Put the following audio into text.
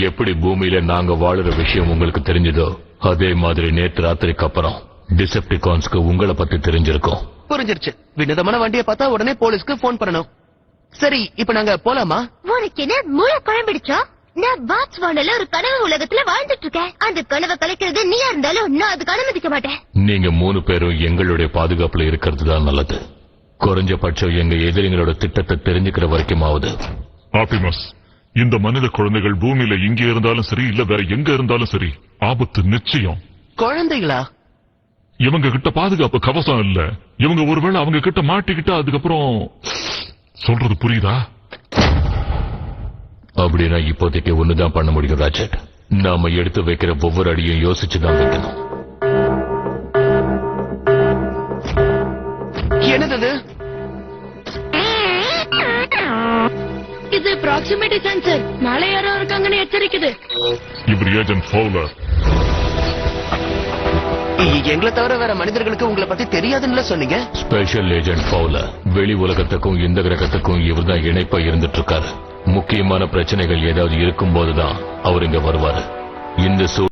எப்படி பூமியில நாங்க வாழுற விஷயம் உங்களுக்கு தெரிஞ்சதோ அதே மாதிரி நேற்று ராத்திரிக்கு அப்புறம் டிசெப்டிகான்ஸ்க்கு உங்களை பத்தி தெரிஞ்சிருக்கும். புரிஞ்சிருச்சு. வினோதமான வண்டியை பார்த்தா உடனே போலீஸ்க்கு போன் பண்ணணும். சரி, இப்ப நாங்க போலாமா? உனக்கு என்ன மூளை குழம்பிடுச்சா? நான் பாட்ஸ்வானால ஒரு கனவு உலகத்துல வாழ்ந்துட்டு இருக்கேன். அந்த கனவை கலைக்கிறது நீயா இருந்தாலும் நான் அதுக்கு அனுமதிக்க மாட்டேன். நீங்க 3 பேரும் எங்களுடைய பாதுகாப்புல இருக்கிறது தான் நல்லது. குறைஞ்சபட்சம் எங்க எதிரிகளோட திட்டத்தை தெரிஞ்சுக்கிற வரைக்குமாவது. ஆப்டிமஸ், இந்த மனித குழந்தைகள் பூமியில இங்க இருந்தாலும் சரி இல்ல வேற எங்க இருந்தாலும் சரி ஆபத்து நிச்சயம். குழந்தைகளா? இவங்க கிட்ட பாதுகாப்பு கவசம் இல்ல. இவங்க ஒருவேளை அவங்க கிட்ட மாட்டிக்கிட்டா அதுக்கப்புறம் சொல்றது புரியுதா? அப்படின்னா இப்போதைக்கு ஒண்ணுதான் பண்ண முடியும் ராஜட். நாம எடுத்து வைக்கிற ஒவ்வொரு அடியும் யோசிச்சுதான் வைக்கணும். என்னது இது ப்ராக்சிமிட்டி சென்சர். மேலே யாரோ இருக்காங்கன்னு எச்சரிக்குது. இவர் ஏஜென்ட் ஃபவுலர். எங்களை தவிர வேற மனிதர்களுக்கு உங்களை பத்தி தெரியாதுன்னு சொன்னீங்க. Special agent Fowler. வெளி உலகத்துக்கும் இந்த கிரகத்துக்கும் இவர் தான் இணைப்பா இருந்துட்டு இருக்காரு. முக்கியமான பிரச்சனைகள் ஏதாவது இருக்கும் போதுதான் அவர் இங்க வருவாரு. இந்த